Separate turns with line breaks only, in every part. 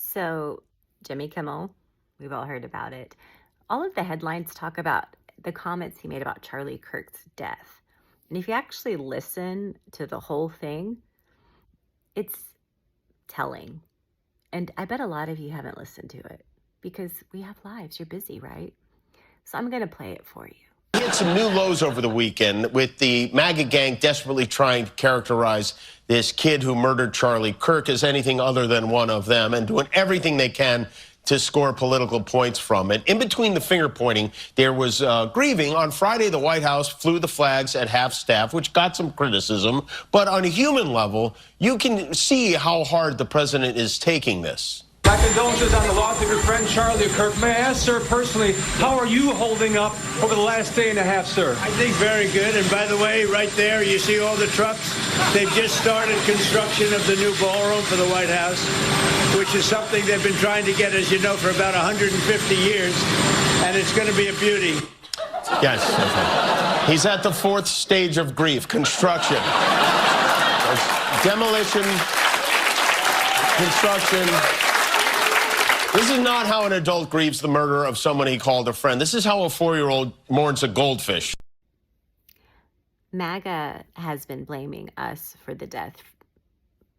So, Jimmy Kimmel, we've all heard about it. All of the headlines talk about the comments he made about Charlie Kirk's death. And if you actually listen to the whole thing, it's telling. And I bet a lot of you haven't listened to it because we have lives. You're busy, right? So I'm going to play it for you.
He hit some new lows over the weekend with the MAGA gang desperately trying to characterize this kid who murdered Charlie Kirk as anything other than one of them and doing everything they can to score political points from it. In between the finger pointing, there was grieving. On Friday, the White House flew the flags at half staff, which got some criticism. But on a human level, you can see how hard the president is taking this.
My condolences on the loss of your friend Charlie Kirk. May I ask, sir, personally, how are you holding up over the last day and a half, sir?
I think very good. And by the way, right there, you see all the trucks? They've just started construction of the new ballroom for the White House, which is something they've been trying to get, as you know, for about 150 years. And it's going to be a beauty.
Yes. He's at the fourth stage of grief, construction. Demolition, construction. This is not how an adult grieves the murder of someone he called a friend. This is how a 4-year-old mourns a goldfish.
MAGA has been blaming us for the death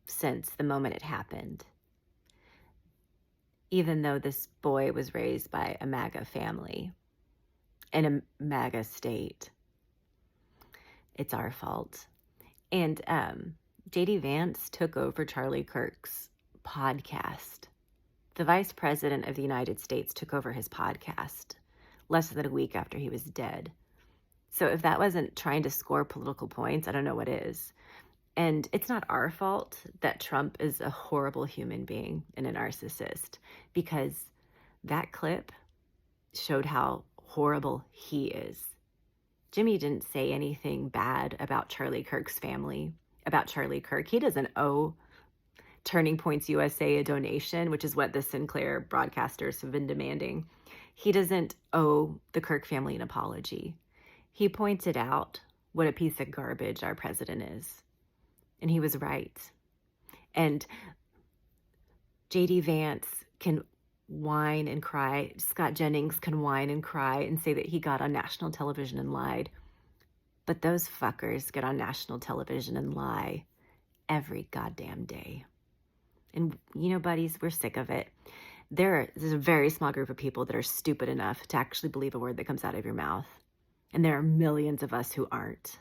since the moment it happened. Even though this boy was raised by a MAGA family in a MAGA state, it's our fault. And J.D. Vance took over Charlie Kirk's podcast. The Vice President of the United States took over his podcast less than a week after he was dead. So if that wasn't trying to score political points, I don't know what is. And it's not our fault that Trump is a horrible human being and a narcissist, because that clip showed how horrible he is. Jimmy didn't say anything bad about Charlie Kirk's family, about Charlie Kirk. He doesn't owe Turning Points USA a donation, which is what the Sinclair broadcasters have been demanding. He doesn't owe the Kirk family an apology. He pointed out what a piece of garbage our president is. And he was right. And J.D. Vance can whine and cry. Scott Jennings can whine and cry and say that he got on national television and lied. But those fuckers get on national television and lie every goddamn day. And, you know, buddies, we're sick of it. There's a very small group of people that are stupid enough to actually believe a word that comes out of your mouth. And there are millions of us who aren't.